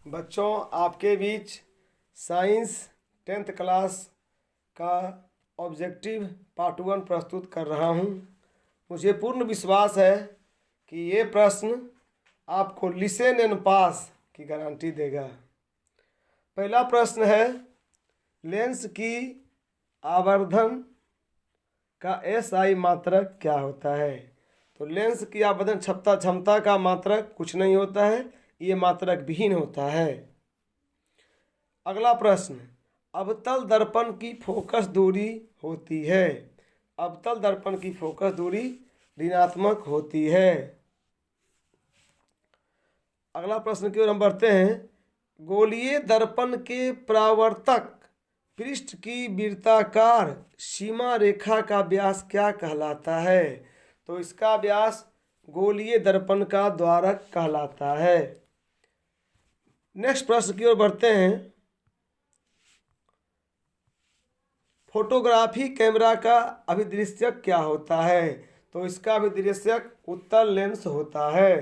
बच्चों, आपके बीच science 10th class का ऑब्जेक्टिव पार्ट 1 प्रस्तुत कर रहा हूँ। मुझे पूर्ण विश्वास है कि ये प्रश्न आपको लिसन एंड पास की गारंटी देगा। पहला प्रश्न है, लेंस की आवर्धन का SI मात्रक क्या होता है? तो लेंस की आवर्धन क्षमता का मात्रक कुछ नहीं होता है, ये मात्रक विहीन होता है। अगला प्रश्न, अवतल दर्पण की फोकस दूरी होती है। अवतल दर्पण की फोकस दूरी ऋणात्मक होती है। अगला प्रश्न की ओर हम बढ़ते हैं। गोलीय दर्पण के परावर्तक पृष्ठ की वृत्ताकार सीमा रेखा का व्यास क्या कहलाता है? तो इसका व्यास गोलीय दर्पण का द्वारक कहलाता है। नेक्स्ट प्रश्न की ओर बढ़ते हैं। फोटोग्राफी कैमरा का अभिदृश्यक क्या होता है? तो इसका अभिदृश्यक उत्तल लेंस होता है।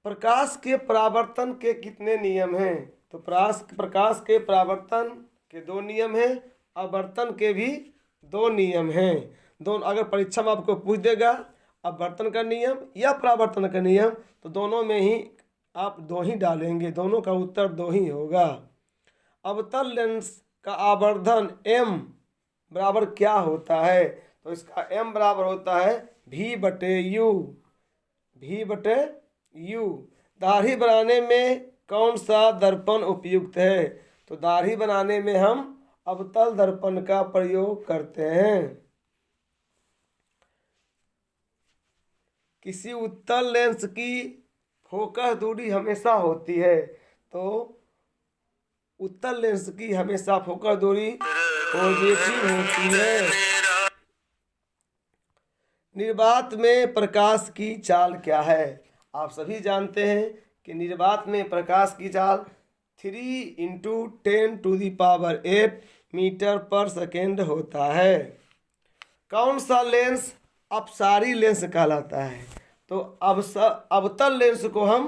प्रकाश के परावर्तन के कितने नियम हैं? तो प्रकाश के परावर्तन के 2 नियम हैं, अपवर्तन के भी 2 नियम हैं। दोनों अगर परीक्षा में आपको पूछ देगा अपवर्तन का नियम या परावर्तन का नियम, तो दोनों में ही आप 2 ही डालेंगे, दोनों का उत्तर 2 ही होगा। अवतल लेंस का आवर्धन m बराबर क्या होता है? तो इसका m बराबर होता है V/U। V/U। दाढ़ी बनाने में कौन सा दर्पण उपयुक्त है? तो दाढ़ी बनाने में हम अवतल दर्पण का प्रयोग करते हैं। किसी उत्तल लेंस की फोकस दूरी हमेशा होती है। तो उत्तल लेंस की हमेशा फोकस दूरी पॉजिटिव होती है। निर्वात में प्रकाश की चाल क्या है? आप सभी जानते हैं कि निर्वात में प्रकाश की चाल 3 × 10⁸ मीटर पर सेकेंड होता है। कौन सा लेंस अपसारी लेंस कहलाता है? तो अवतल लेंस को हम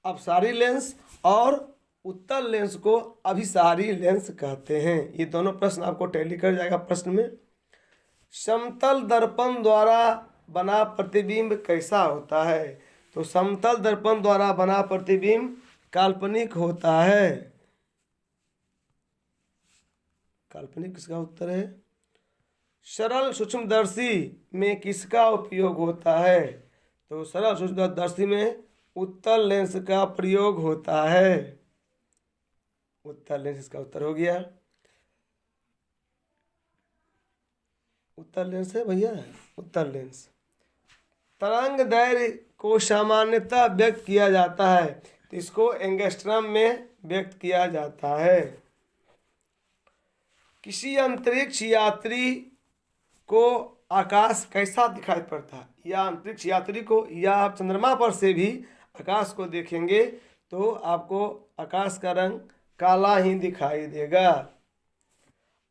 अपसारी लेंस और उत्तल लेंस को अभिसारी लेंस कहते हैं। ये दोनों प्रश्न आपको टैली कर जाएगा प्रश्न में। समतल दर्पण द्वारा बना प्रतिबिंब कैसा होता है? तो समतल दर्पण द्वारा बना प्रतिबिंब काल्पनिक होता है। काल्पनिक किसका उत्तर है? सरल सूक्ष्मदर्शी में किसका उपयोग होता है? तो सरल सूक्ष्मदर्शी में उत्तल लेंस का प्रयोग होता है। उत्तल लेंस इसका उत्तर हो गया। उत्तल लेंस है भैया, उत्तल लेंस। तरंग दैर्घ्य को सामान्यतः व्यक्त किया जाता है, तो इसको एंगस्ट्रम में व्यक्त किया जाता है। किसी अंतरिक्ष यात्री को आकाश कैसा दिखाई पड़ता है? या अंतरिक्ष यात्री को, या आप चंद्रमा पर से भी आकाश को देखेंगे तो आपको आकाश का रंग काला ही दिखाई देगा।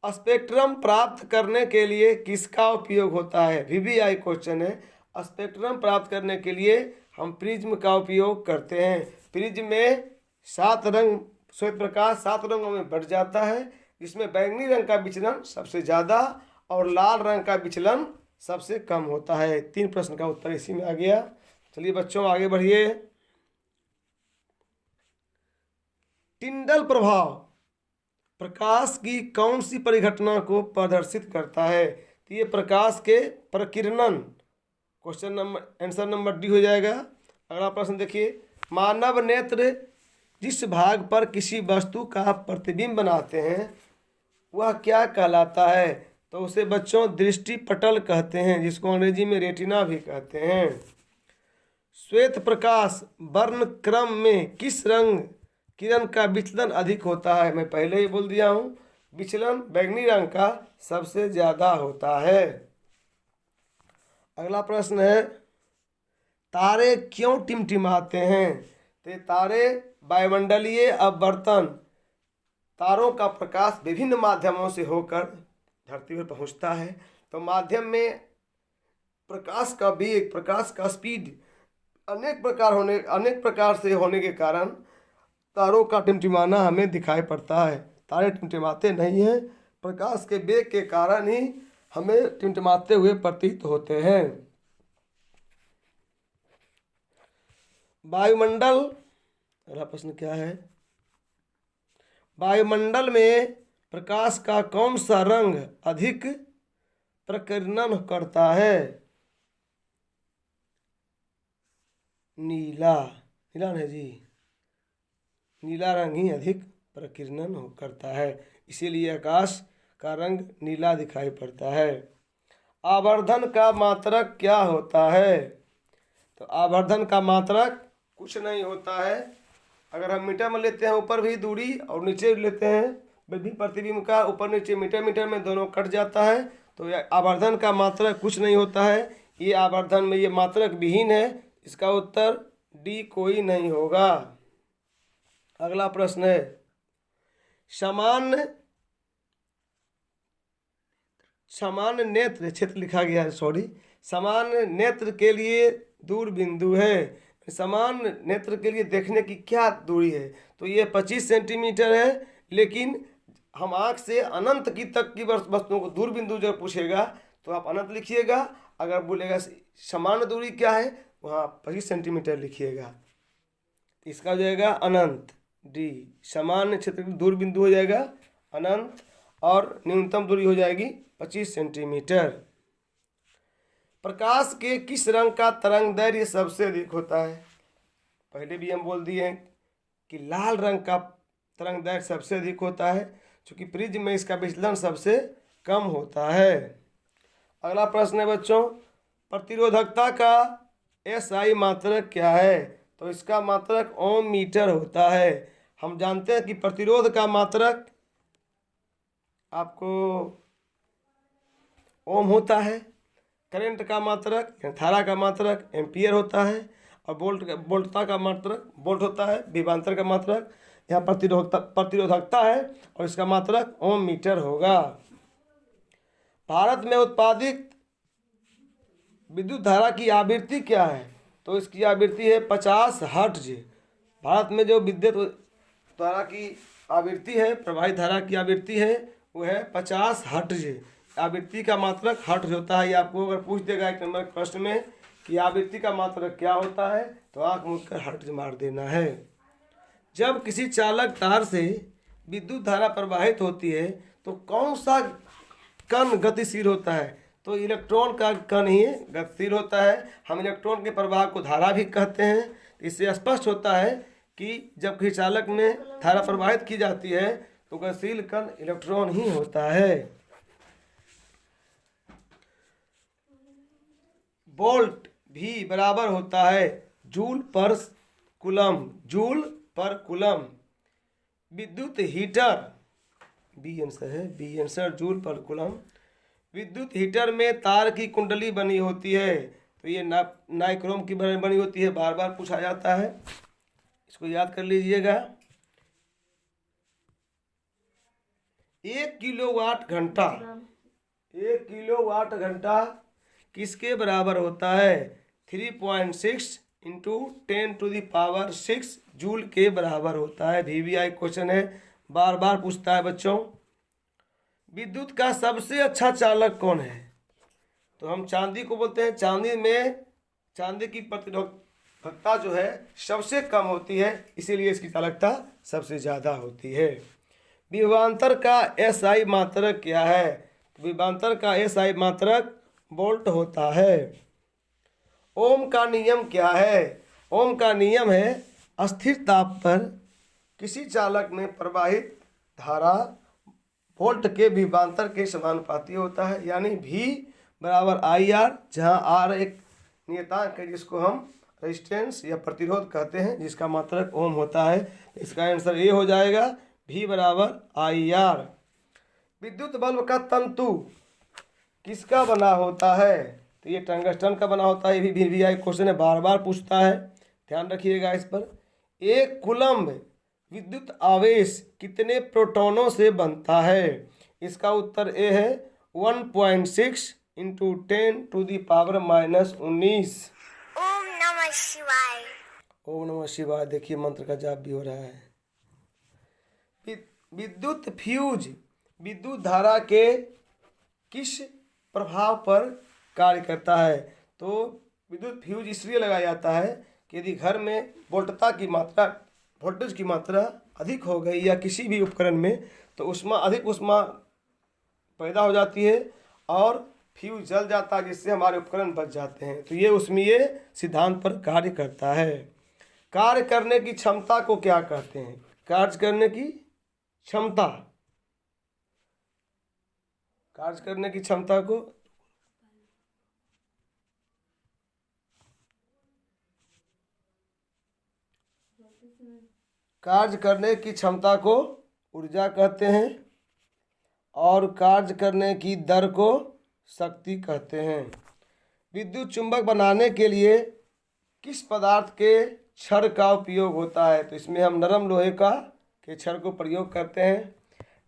स्पेक्ट्रम प्राप्त करने के लिए किसका उपयोग होता है? VVI क्वेश्चन है। स्पेक्ट्रम प्राप्त करने के लिए हम प्रिज्म का उपयोग करते हैं। प्रिज्म में 7 रंग, श्वेत प्रकाश 7 रंगों में बढ़ जाता है, जिसमें बैंगनी रंग का विचलन सबसे ज़्यादा और लाल रंग का विचलन सबसे कम होता है। 3 प्रश्न का उत्तर इसी में आ गया। चलिए बच्चों आगे बढ़िए। टिंडल प्रभाव प्रकाश की कौन सी परिघटना को प्रदर्शित करता है? तो ये प्रकाश के प्रकीर्णन। Question number answer number D हो जाएगा। अगला प्रश्न देखिए। मानव नेत्र जिस भाग पर किसी वस्तु का प्रतिबिंब बनाते हैं वह क्या कहलाता है? तो उसे बच्चों दृष्टि पटल कहते हैं, जिसको अंग्रेजी में रेटिना भी कहते हैं। श्वेत प्रकाश वर्ण क्रम में किस रंग किरण का विचलन अधिक होता है? मैं पहले ही बोल दिया हूँ, विचलन बैंगनी रंग का सबसे ज़्यादा होता है। अगला प्रश्न है, तारे क्यों टिमटिमाते हैं? तो तारे वायुमंडलीय अपवर्तन, तारों का प्रकाश विभिन्न माध्यमों से होकर धरती पर पहुंचता है, तो माध्यम में प्रकाश का वेग, प्रकाश का स्पीड अनेक प्रकार से होने के कारण तारों का टिमटिमाना हमें दिखाई पड़ता है। तारे टिमटिमाते नहीं हैं, प्रकाश के वेग के कारण ही हमें टिमटिमाते हुए प्रतीत होते हैं। वायुमंडल, अगला प्रश्न क्या है? वायुमंडल में प्रकाश का कौन सा रंग अधिक प्रकीर्णन करता है? नीला। नीला है जी, नीला रंग ही अधिक प्रकीर्णन करता है, इसीलिए आकाश का रंग नीला दिखाई पड़ता है। आवर्धन का मात्रक क्या होता है? तो आवर्धन का मात्रक कुछ नहीं होता है। अगर हम मीटर में लेते हैं ऊपर भी दूरी और नीचे लेते हैं भी प्रतिबिंब का, ऊपर नीचे मीटर में दोनों कट जाता है, तो आवर्धन का मात्रक कुछ नहीं होता है। ये आवर्धन में ये मात्रक विहीन है, इसका उत्तर डी कोई नहीं होगा। अगला प्रश्न है, समान नेत्र क्षेत्र लिखा गया है, समान नेत्र के लिए दूर बिंदु है। समान नेत्र के लिए देखने की क्या दूरी है? तो ये 25 सेंटीमीटर है, लेकिन हम आँख से अनंत की तक की वस्तुओं को दूर बिंदु जब पूछेगा तो आप अनंत लिखिएगा। अगर बोलेगा समान दूरी क्या है, वहाँ 25 सेंटीमीटर लिखिएगा। इसका हो जाएगा अनंत, डी। समान क्षेत्र की दूर बिंदु हो जाएगा अनंत और न्यूनतम दूरी हो जाएगी 25 सेंटीमीटर। प्रकाश के किस रंग का तरंग दैर्घ्य सबसे अधिक होता है? पहले भी हम बोल दिए हैं कि लाल रंग का तरंग दैर्घ्य सबसे अधिक होता है, क्योंकि प्रिज्म में इसका विचलन सबसे कम होता है। अगला प्रश्न है बच्चों, प्रतिरोधकता का एसआई मात्रक क्या है? तो इसका मात्रक ओम मीटर होता है। हम जानते हैं कि प्रतिरोध का मात्रक आपको ओम होता है, करंट का मात्रक धारा का मात्रक एम्पियर होता है, और वोल्टता का मात्रक वोल्ट होता है, विभवांतर का मात्रक यहाँ प्रतिरोधकता है और इसका मात्रक ओम मीटर होगा। भारत में उत्पादित विद्युत धारा की आवृत्ति क्या है? तो इसकी आवृत्ति है 50 हर्ट्ज। भारत में जो विद्युत धारा की आवृत्ति है, प्रवाहित धारा की आवृत्ति है, वो है 50 हर्ट्ज। आवृत्ति का मात्रक हर्ट्ज होता है। ये आपको अगर पूछ देगा एक नंबर प्रश्न में कि आवृत्ति का मात्रक क्या होता है, तो आँख मूंद कर हर्ट्ज मार देना है। जब किसी चालक तार से विद्युत धारा प्रवाहित होती है तो कौन सा कण गतिशील होता है? तो इलेक्ट्रॉन का कण ही गतिशील होता है। हम इलेक्ट्रॉन के प्रवाह को धारा भी कहते हैं। इससे स्पष्ट होता है कि जब किसी चालक में धारा प्रवाहित की जाती है तो गतिशील कण इलेक्ट्रॉन ही होता है। वोल्ट भी बराबर होता है जूल पर कूलम। विद्युत हीटर, बी आंसर जूल पर कूलम। विद्युत हीटर में तार की कुंडली बनी होती है, तो ये नाइक्रोम की बनी होती है, बार बार पूछा जाता है, इसको याद कर लीजिएगा। 1 किलोवाट घंटा किसके बराबर होता है? 3.6 इंटू 10⁻⁶ जूल के बराबर होता है। VVI क्वेश्चन है, बार बार पूछता है बच्चों। विद्युत का सबसे अच्छा चालक कौन है? तो हम चांदी को बोलते हैं। चांदी की प्रतिरोधकता जो है सबसे कम होती है, इसीलिए इसकी चालकता सबसे ज़्यादा होती है। विभवांतर का एसआई मात्रक क्या है? विभवांतर का एसआई मात्रक वोल्ट होता है। ओम का नियम क्या है? ओम का नियम है अस्थिर ताप पर किसी चालक में प्रवाहित धारा वोल्ट के विभवांतर के समानुपाती होता है, यानी V बराबर IR, जहाँ R एक नियतांक है जिसको हम रेजिस्टेंस या प्रतिरोध कहते हैं, जिसका मात्रक ओम होता है। इसका आंसर ए हो जाएगा, V बराबर IR। विद्युत बल्ब का तंतु किसका बना होता है? तो ये टंगस्टन का बना होता है। ये भी VVI क्वेश्चन है, बार बार पूछता है, ध्यान रखिएगा इस पर। 1 कूलम्ब विद्युत आवेश कितने प्रोटॉनों से बनता है? इसका उत्तर ए है 1.6 इंटू 10⁻⁻⁹। ओम नमः नमः शिवाय। ओम नमः शिवाय। देखिए मंत्र का जाप भी हो रहा है। विद्युत फ्यूज विद्युत धारा के किस प्रभाव पर कार्य करता है? तो विद्युत फ्यूज इसलिए लगाया जाता है कि यदि घर में वोल्टेज की मात्रा अधिक हो गई या किसी भी उपकरण में, तो अधिक उष्मा पैदा हो जाती है और फ्यूज जल जाता है, जिससे हमारे उपकरण बच जाते हैं। तो ये ऊष्मीय सिद्धांत पर कार्य करता है। कार्य करने की क्षमता को क्या कहते हैं? कार्य करने की क्षमता कार्य करने की क्षमता को कार्य करने की क्षमता को ऊर्जा कहते हैं और कार्य करने की दर को शक्ति कहते हैं। विद्युत चुंबक बनाने के लिए किस पदार्थ के छड़ का उपयोग होता है? तो इसमें हम नरम लोहे के छड़ को प्रयोग करते हैं।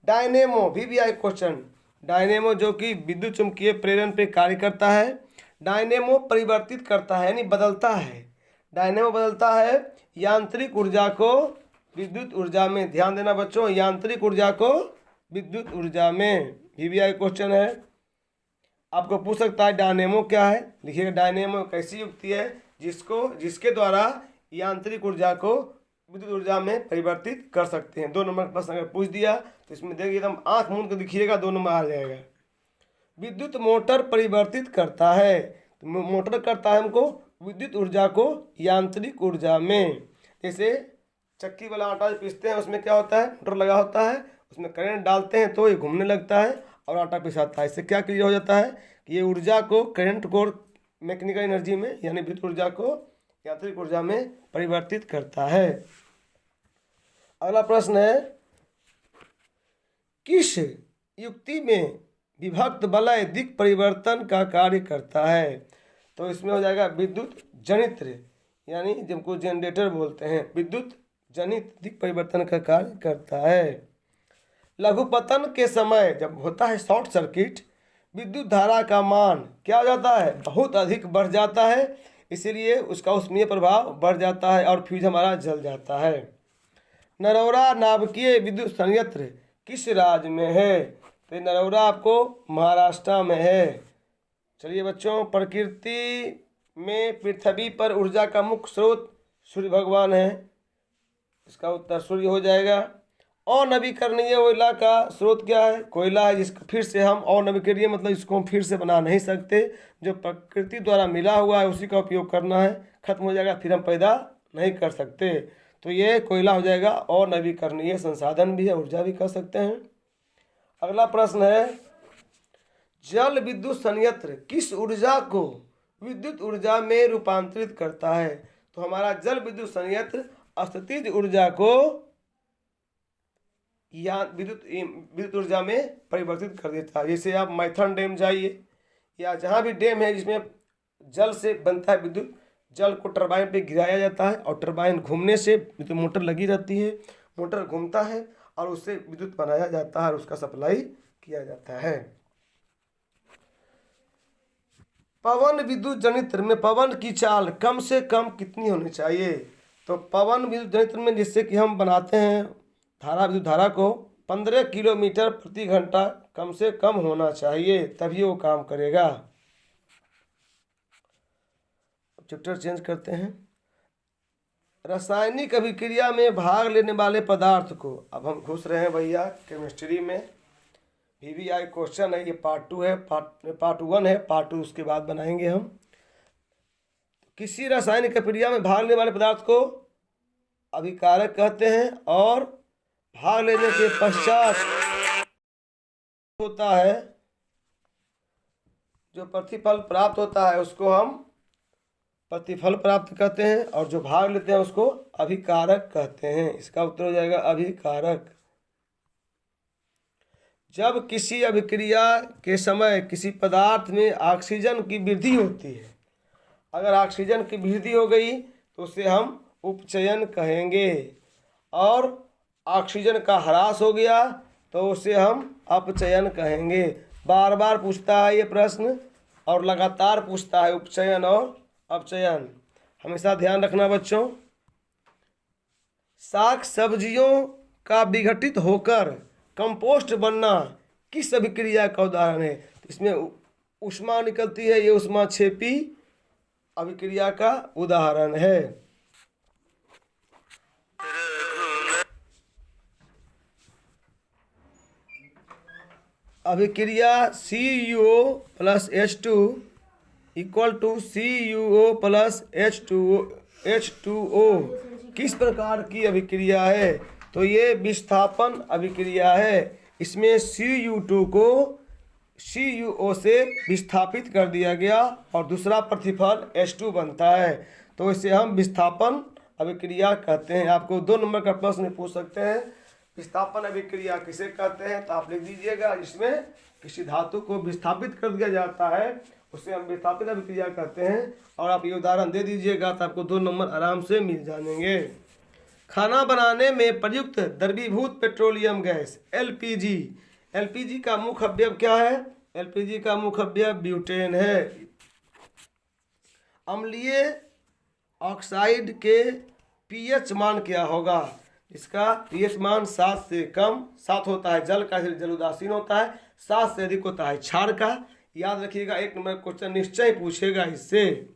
डायनेमो भी आए क्वेश्चन। डायनेमो जो कि विद्युत चुम्बकीय प्रेरण पे कार्य करता है। डायनेमो परिवर्तित करता है यानी बदलता है। डायनेमो बदलता है यांत्रिक ऊर्जा को विद्युत ऊर्जा में। ध्यान देना बच्चों, यांत्रिक ऊर्जा को विद्युत ऊर्जा में। भी आए क्वेश्चन है, आपको पूछ सकता है डायनेमो क्या है। लिखिएगा डायनेमो एक ऐसी युक्ति है जिसके द्वारा यांत्रिक ऊर्जा को विद्युत ऊर्जा में परिवर्तित कर सकते हैं। 2 नंबर का प्रश्न अगर पूछ दिया तो इसमें देखिए एकदम आंख मूंद कर दिखिएगा, 2 नंबर आ जाएगा। विद्युत मोटर परिवर्तित करता है। तो मोटर करता है हमको विद्युत ऊर्जा को यांत्रिक ऊर्जा में। जैसे चक्की वाला आटा पीसते हैं, उसमें क्या होता है, मोटर लगा होता है, उसमें करंट डालते हैं तो ये घूमने लगता है और आटा पिसाता है। इससे क्या क्लियर हो जाता है कि ये ऊर्जा को, करंट को मैकेनिकल एनर्जी में यानी विद्युत ऊर्जा को यांत्रिक ऊर्जा में परिवर्तित करता है। अगला प्रश्न है, किस युक्ति में विभक्त वलय दिक् परिवर्तन का कार्य करता है? तो इसमें हो जाएगा विद्युत जनित्र, यानी जिनको जनरेटर बोलते हैं। विद्युत जनित दिक् परिवर्तन का कार्य करता है। लघुपतन के समय जब होता है शॉर्ट सर्किट, विद्युत धारा का मान क्या हो जाता है, बहुत अधिक बढ़ जाता है, इसीलिए उसका ऊष्मीय प्रभाव बढ़ जाता है और फ्यूज हमारा जल जाता है। नरौरा नाभिकीय विद्युत संयंत्र किस राज्य में है? तो नरौरा आपको महाराष्ट्र में है। चलिए बच्चों, प्रकृति में पृथ्वी पर ऊर्जा का मुख्य स्रोत सूर्य भगवान है। इसका उत्तर सूर्य हो जाएगा। अनवीकरणीय कोयला का स्रोत क्या है? कोयला है, जिसको फिर से हम अनवीकरणीय मतलब इसको हम फिर से बना नहीं सकते। जो प्रकृति द्वारा मिला हुआ है उसी का उपयोग करना है, खत्म हो जाएगा फिर हम पैदा नहीं कर सकते। तो ये कोयला हो जाएगा। अनवीकरणीय संसाधन भी है, ऊर्जा भी कह सकते हैं। अगला प्रश्न है, जल विद्युत संयंत्र किस ऊर्जा को विद्युत ऊर्जा में रूपांतरित करता है? तो हमारा जल विद्युत संयंत्र स्थितिज ऊर्जा को या विद्युत ऊर्जा में परिवर्तित कर देता है। जैसे आप मैथन डैम जाइए या जहाँ भी डैम है जिसमें जल से बनता है विद्युत, जल को टरबाइन पे गिराया जाता है और टरबाइन घूमने से विद्युत मोटर लगी रहती है, मोटर घूमता है और उससे विद्युत बनाया जाता है और उसका सप्लाई किया जाता है। पवन विद्युत जनित्र में पवन की चाल कम से कम कितनी होनी चाहिए? तो पवन विद्युत जनित्र में जिससे कि हम बनाते हैं विद्युत धारा को 15 किलोमीटर प्रति घंटा कम से कम होना चाहिए, तभी वो काम करेगा। चैप्टर चेंज करते हैं। रासायनिक अभिक्रिया में भाग लेने वाले पदार्थ को, अब हम घुस रहे हैं भैया केमिस्ट्री में। VVI क्वेश्चन है, ये पार्ट 2 है, पार्ट 1 है, पार्ट 2 उसके बाद बनाएंगे हम। किसी रासायनिक अभिक्रिया में भाग लेने वाले पदार्थ को अभिकारक कहते हैं और भाग लेने के पश्चात होता है जो प्रतिफल प्राप्त होता है उसको हम प्रतिफल प्राप्त कहते हैं और जो भाग लेते हैं उसको अभिकारक कहते हैं। इसका उत्तर हो जाएगा अभिकारक। जब किसी अभिक्रिया के समय किसी पदार्थ में ऑक्सीजन की वृद्धि होती है, अगर ऑक्सीजन की वृद्धि हो गई तो उसे हम उपचयन कहेंगे, और ऑक्सीजन का ह्रास हो गया तो उसे हम अपचयन कहेंगे। बार बार पूछता है ये प्रश्न और लगातार पूछता है उपचयन और अपचयन। हमेशा ध्यान रखना बच्चों। साग सब्जियों का विघटित होकर कंपोस्ट बनना किस अभिक्रिया का उदाहरण है? तो इसमें ऊष्मा निकलती है, ये ऊष्माक्षेपी अभिक्रिया का उदाहरण है। अभिक्रिया CuO plus H2 equal to CuO plus H2O किस प्रकार की अभिक्रिया है? तो ये विस्थापन अभिक्रिया है। इसमें Cu2 को CuO से विस्थापित कर दिया गया और दूसरा प्रतिफल H2 बनता है, तो इसे हम विस्थापन अभिक्रिया कहते हैं। आपको 2 नंबर का प्रश्न पूछ सकते हैं, विस्थापन अभिक्रिया किसे कहते हैं? तो आप लिख दीजिएगा, इसमें किसी धातु को विस्थापित कर दिया जाता है उसे हम विस्थापित अभिक्रिया कहते हैं। और आप ये उदाहरण दे दीजिएगा तो आपको 2 नंबर आराम से मिल जाएंगे। खाना बनाने में प्रयुक्त द्रवीभूत पेट्रोलियम गैस LPG का मुख्य अवयव क्या है? LPG का मुख्य अवयव ब्यूटेन है। अम्लीय ऑक्साइड के pH मान क्या होगा? इसका pH मान 7 से कम, 7 होता है जल का, जल उदासीन होता है, 7 से अधिक होता है क्षार का। याद रखिएगा, 1 नंबर क्वेश्चन निश्चय पूछेगा इससे।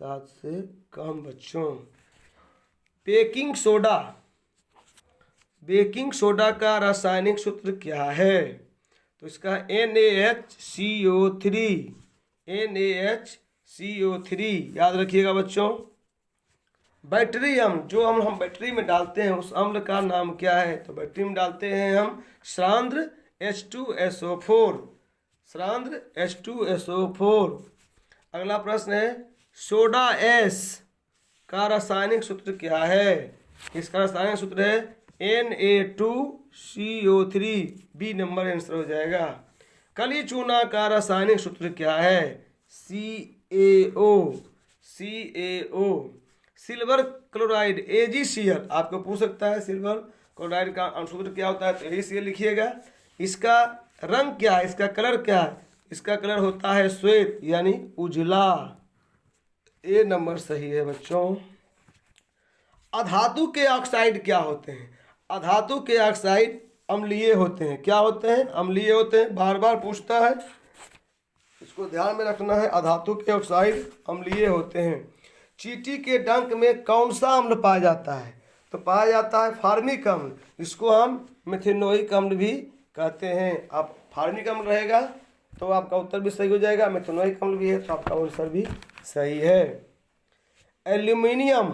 7 से कम बच्चों। बेकिंग सोडा का रासायनिक सूत्र क्या है? तो इसका NaHCO3 याद रखिएगा बच्चों। बैटरी अम्ल, जो अम्ल हम बैटरी में डालते हैं उस अम्ल का नाम क्या है? तो बैटरी में डालते हैं हम सांद्र H2SO4। अगला प्रश्न है, सोडा एस का रासायनिक सूत्र क्या है? इसका रासायनिक सूत्र है Na2CO3। बी नंबर आंसर हो जाएगा। कली चूना का रासायनिक सूत्र क्या है? CaO। सिल्वर क्लोराइड AgCl, आपको पूछ सकता है सिल्वर क्लोराइड का सूत्र क्या होता है? तो AgCl लिखिएगा। इसका रंग क्या है? इसका कलर क्या है? इसका कलर होता है श्वेत यानी उजला। ए नंबर सही है बच्चों। अधातु के ऑक्साइड क्या होते हैं? अधातु के ऑक्साइड अम्लीय होते हैं। क्या होते हैं? अम्लीय होते हैं। बार बार पूछता है, इसको ध्यान में रखना है। अधातु के ऑक्साइड अम्लीय होते हैं। चींटी के डंक में कौन सा अम्ल पाया जाता है? तो पाया जाता है फार्मिक अम्ल, जिसको हम मेथेनोइक अम्ल भी कहते हैं। आप फार्मिक अम्ल रहेगा तो आपका उत्तर भी सही हो जाएगा, मेथेनोइक अम्ल भी है तो आपका आंसर भी सही है। एल्यूमिनियम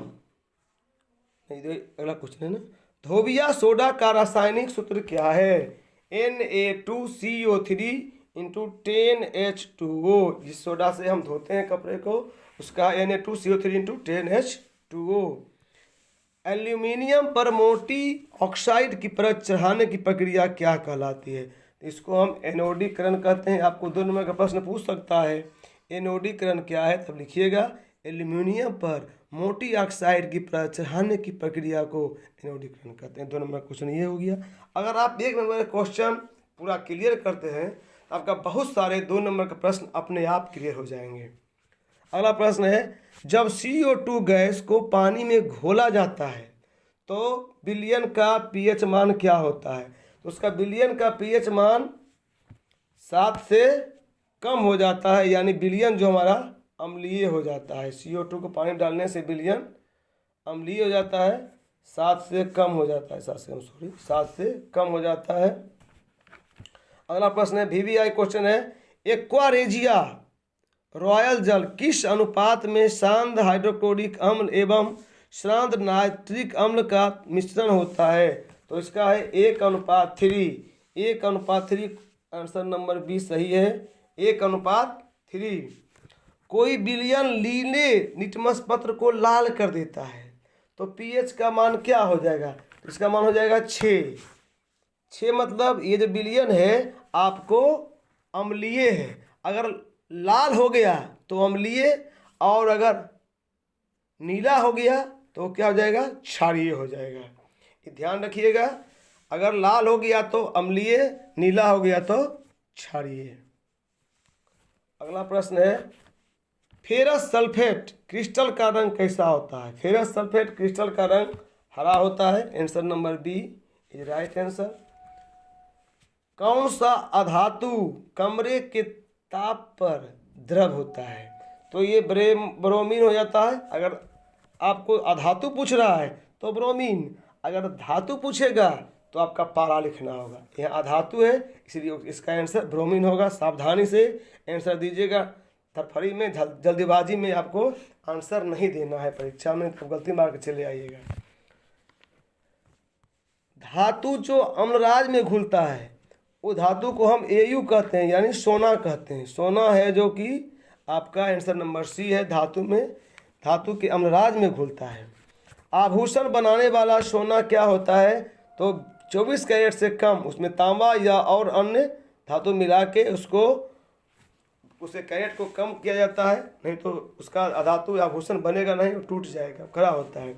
नहीं, अगला क्वेश्चन है ना, धोबिया सोडा का रासायनिक सूत्र क्या है? Na2CO3 × 10H2O। जिस सोडा से हम धोते हैं कपड़े को उसका Na2CO3 × 10H2O। एल्यूमिनियम पर मोटी ऑक्साइड की परत चढ़ाने की प्रक्रिया क्या कहलाती है? इसको हम एनोडीकरण कहते हैं। आपको 2 नंबर का प्रश्न पूछ सकता है, एनोडीकरण क्या है? तब लिखिएगा, एल्यूमिनियम पर मोटी ऑक्साइड की परत चढ़ाने की प्रक्रिया को एनोडीकरण कहते हैं। 2 नंबर क्वेश्चन ये हो गया। अगर आप 1 नंबर का क्वेश्चन पूरा क्लियर करते हैं तो आपका बहुत सारे 2 नंबर का प्रश्न अपने आप क्लियर हो जाएंगे। अगला प्रश्न है, जब CO2 गैस को पानी में घोला जाता है तो विलयन का pH मान क्या होता है? तो उसका विलयन का pH मान 7 से कम हो जाता है, यानी विलयन जो हमारा अम्लीय हो जाता है। CO2 को पानी डालने से विलयन अम्लीय हो जाता है, 7 से कम हो जाता है, 7 से कम हो जाता है। अगला प्रश्न है, VVI क्वेश्चन है, एक्वा रेजिया रॉयल जल किस अनुपात में सांद्र हाइड्रोक्लोरिक अम्ल एवं सांद्र नाइट्रिक अम्ल का मिश्रण होता है? तो इसका है 1:3। 1:3 आंसर नंबर बी सही है, 1:3। कोई विलयन नीले लिटमस पत्र को लाल कर देता है तो pH का मान क्या हो जाएगा? तो इसका मान हो जाएगा 6। 6 मतलब ये जो विलयन है आपको अम्लीय है। अगर लाल हो गया तो अम्लीय, और अगर नीला हो गया तो क्या हो जाएगा? क्षारीय हो जाएगा। ये ध्यान रखिएगा, अगर लाल हो गया तो अम्लीय, नीला हो गया तो क्षारीय। अगला प्रश्न है, फेरस सल्फेट क्रिस्टल का रंग कैसा होता है? फेरस सल्फेट क्रिस्टल का रंग हरा होता है। Answer number B is right answer. कौन सा अधातु कमरे के ताप पर द्रव होता है? तो ये ब्रोमीन हो जाता है। अगर आपको अधातु पूछ रहा है तो ब्रोमीन, अगर धातु पूछेगा तो आपका पारा लिखना होगा। यहाँ अधातु है इसलिए इसका आंसर ब्रोमीन होगा। सावधानी से आंसर दीजिएगा, थरफरी में जल्दीबाजी में आपको आंसर नहीं देना है परीक्षा में, तो गलती मार के चले आइएगा। धातु जो अम्लराज में घुलता है वो धातु को हम एयू कहते हैं, यानी सोना कहते हैं। सोना है जो कि आपका आंसर नंबर सी है। धातु के अम्लराज में घुलता है। आभूषण बनाने वाला सोना क्या होता है? तो 24 कैरेट से कम, उसमें तांबा या और अन्य धातु मिला के उसे कैरेट को कम किया जाता है, नहीं तो उसका अधातु आभूषण बनेगा नहीं, टूट जाएगा, खरा होता है।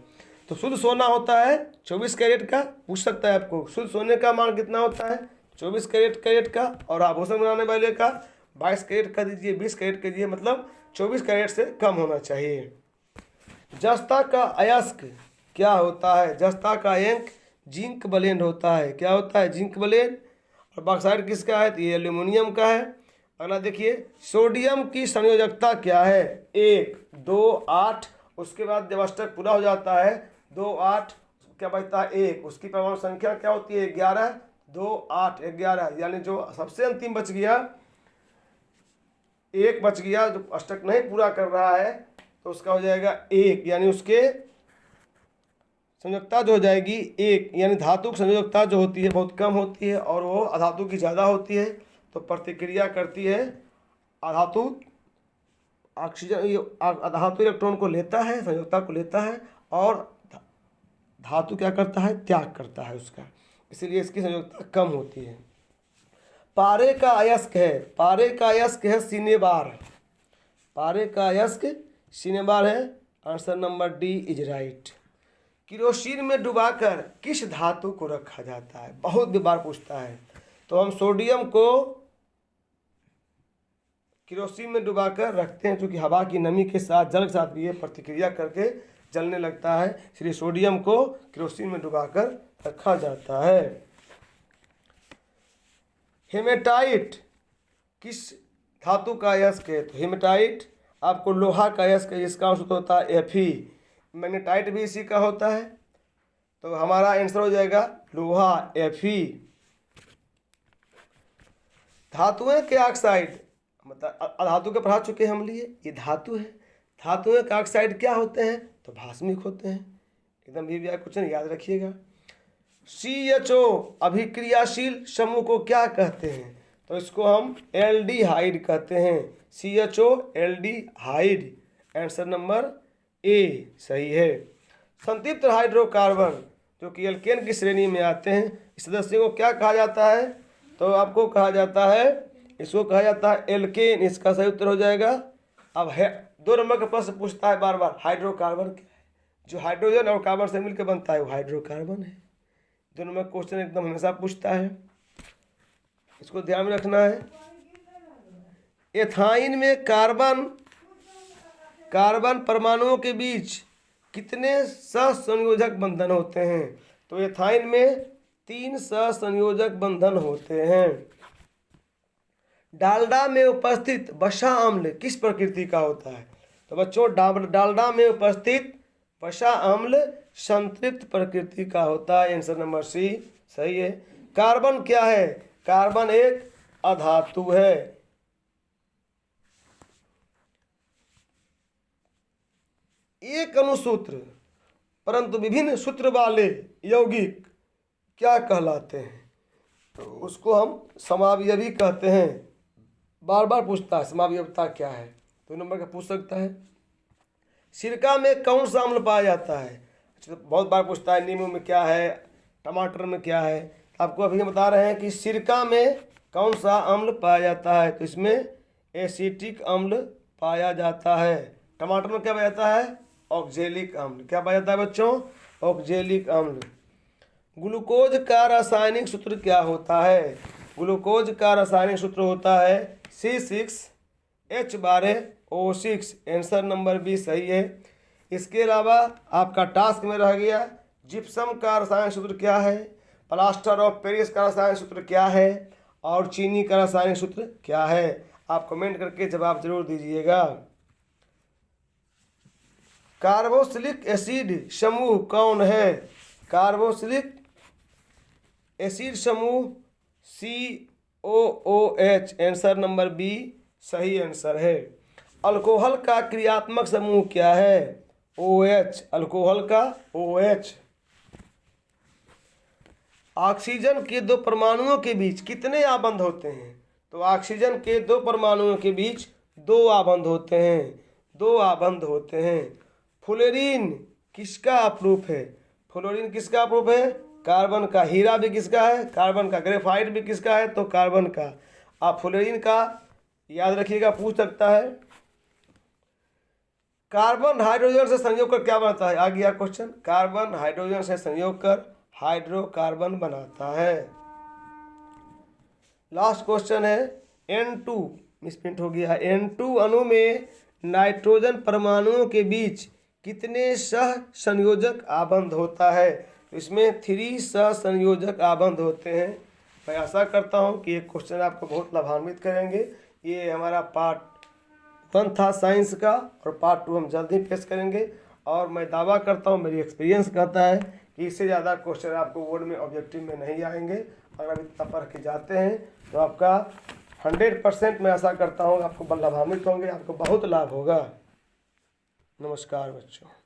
तो शुद्ध सोना होता है 24 कैरेट का। पूछ सकता है आपको शुद्ध सोने का मान कितना होता है? 24 कैरेट का। और आभूषण बनाने वाले का 22 कैरेट का दीजिए, 20 कैरेट का दीजिए, मतलब 24 कैरेट से कम होना चाहिए। जस्ता का अयस्क क्या होता है? जस्ता का अयस्क जिंक ब्लेंड होता है। क्या होता है? Zinc blende. और बॉक्साइट किसका है? तो ये एल्यूमिनियम का है। अगला देखिए, सोडियम की संयोजकता क्या है? 1, 2, 8। उसके बाद जब अष्टक पूरा हो जाता है 2, 8 क्या बचता है? 1। उसकी परमाणु संख्या क्या होती है? 11, 2, 8, 11। यानी जो सबसे अंतिम बच गया, 1 बच गया, जो अष्टक नहीं पूरा कर रहा है, तो उसका हो जाएगा 1, यानी उसके संयोजकता जो हो जाएगी 1, यानी धातु की संयोजकता जो होती है बहुत कम होती है और वो अधातु की ज़्यादा होती है। तो प्रतिक्रिया करती है, अधातु धातु इलेक्ट्रॉन को लेता है, संयोजकता को लेता है, और धातु क्या करता है? त्याग करता है उसका, इसीलिए इसकी संयोजकता कम होती है। पारे का अयस्क है, पारे का अयस्क है सिनेबार। पारे का अयस्क सिनेबार है। Answer number D is right. Kerosene में डुबाकर किस धातु को रखा जाता है? बहुत बार पूछता है। तो हम सोडियम को किरोसिन में डुबाकर रखते हैं, क्योंकि हवा की नमी के साथ, जल के साथ भी ये प्रतिक्रिया करके जलने लगता है, इसलिए सोडियम को किरोसिन में डुबाकर रखा जाता है। हेमेटाइट किस धातु का अयस्क है? तो हेमेटाइट आपको लोहा का अयस्क है, जिसका सूत्र होता है Fe। मैग्नेटाइट भी इसी का होता है। तो हमारा आंसर हो जाएगा लोहा, Fe। धातुएं के ऑक्साइड, मतलब धातु के पढ़ा चुके हम लिए, ये धातु है। धातुएं के ऑक्साइड क्या होते हैं? तो भास्मिक होते हैं। एकदम भी क्वेश्चन याद रखिएगा। CHO अभिक्रियाशील समूह को क्या कहते हैं? तो इसको हम एल्डिहाइड कहते हैं। CHO aldehyde. Answer number A सही है। संतृप्त हाइड्रोकार्बन जो कि एल्केन की श्रेणी में आते हैं, इस सदस्य को क्या कहा जाता है? तो आपको कहा जाता है, इसको कहा जाता है एल्केन। इसका सही उत्तर हो जाएगा। अब है 2 नंबर का प्रश्न पूछता है बार बार, हाइड्रोकार्बन क्या है? जो हाइड्रोजन और कार्बन से मिलकर बनता है वो हाइड्रोकार्बन है। 2 नंबर क्वेश्चन एकदम हमेशा पूछता है, इसको ध्यान में रखना है। एथाइन में कार्बन परमाणुओं के बीच कितने सहसंयोजक बंधन होते हैं? तो एथाइन में 3 सहसंयोजक बंधन होते हैं। डालडा में उपस्थित वसा अम्ल किस प्रकृति का होता है? तो बच्चों, डालडा में उपस्थित वसा अम्ल संतृप्त प्रकृति का होता है। आंसर नंबर सी सही है। कार्बन क्या है? कार्बन एक अधातु है। एक अणुसूत्र परंतु विभिन्न सूत्र वाले यौगिक क्या कहलाते हैं? तो उसको हम समावयवी कहते हैं। बार बार पूछता है समावयवता क्या है, 2 नंबर का पूछ सकता है। सिरका में कौन सा अम्ल पाया जाता है? अच्छा, तो बहुत बार पूछता है नींबू में क्या है, टमाटर में क्या है। आपको अभी हम बता रहे हैं कि सिरका में कौन सा अम्ल पाया जाता है। तो इसमें एसिटिक अम्ल पाया जाता है। टमाटर में क्या पाया जाता है? ऑक्जेलिक अम्ल। क्या पाया जाता है बच्चों? ऑक्जेलिक अम्ल। ग्लूकोज का रासायनिक सूत्र क्या होता है? ग्लूकोज का रासायनिक सूत्र होता है C6 H12O6, answer number B सही है। इसके अलावा आपका टास्क में रह गया जिप्सम का रसायन सूत्र क्या है, प्लास्टर ऑफ पेरिस का रसायन सूत्र क्या है और चीनी का रासायनिक सूत्र क्या है। आप कमेंट करके जवाब जरूर दीजिएगा। कार्बोक्सिलिक एसिड समूह कौन है? कार्बोक्सिलिक एसिड समूह COOH, आंसर नंबर बी सही आंसर है। अल्कोहल का क्रियात्मक समूह क्या है? OH, अल्कोहल का OH। ऑक्सीजन के दो परमाणुओं के बीच कितने आबंध होते हैं? तो ऑक्सीजन के दो परमाणुओं के बीच दो आबंध होते हैं, दो आबंध होते हैं। फ्लोरीन किसका अपरूप है? फ्लोरीन किसका अपरूप है? कार्बन का। हीरा भी किसका है? कार्बन का। ग्रेफाइट भी किसका है? तो कार्बन का। आप फ्लोरीन का याद रखिएगा, पूछ सकता है। कार्बन हाइड्रोजन से संयोग कर क्या बनता है? आ गया क्वेश्चन। कार्बन हाइड्रोजन से संयोग कर हाइड्रोकार्बन बनाता है। लास्ट क्वेश्चन है N2, मिसप्रिंट हो गया है। N2 अणु में नाइट्रोजन परमाणुओं के बीच कितने सह संयोजक आबंध होता है? इसमें 3 सह संयोजक आबंध होते हैं। मैं आशा करता हूं कि ये क्वेश्चन आपको बहुत लाभान्वित करेंगे। ये हमारा पार्ट 1 था साइंस का, और पार्ट 2 हम जल्द ही पेश करेंगे। और मैं दावा करता हूं, मेरी एक्सपीरियंस कहता है कि इससे ज़्यादा क्वेश्चन आपको बोर्ड में ऑब्जेक्टिव में नहीं आएंगे। अगर आप इतना पढ़ के जाते हैं तो आपका 100% मैं आशा करता हूँ आपको लाभान्वित होंगे, आपको बहुत लाभ होगा। नमस्कार बच्चों।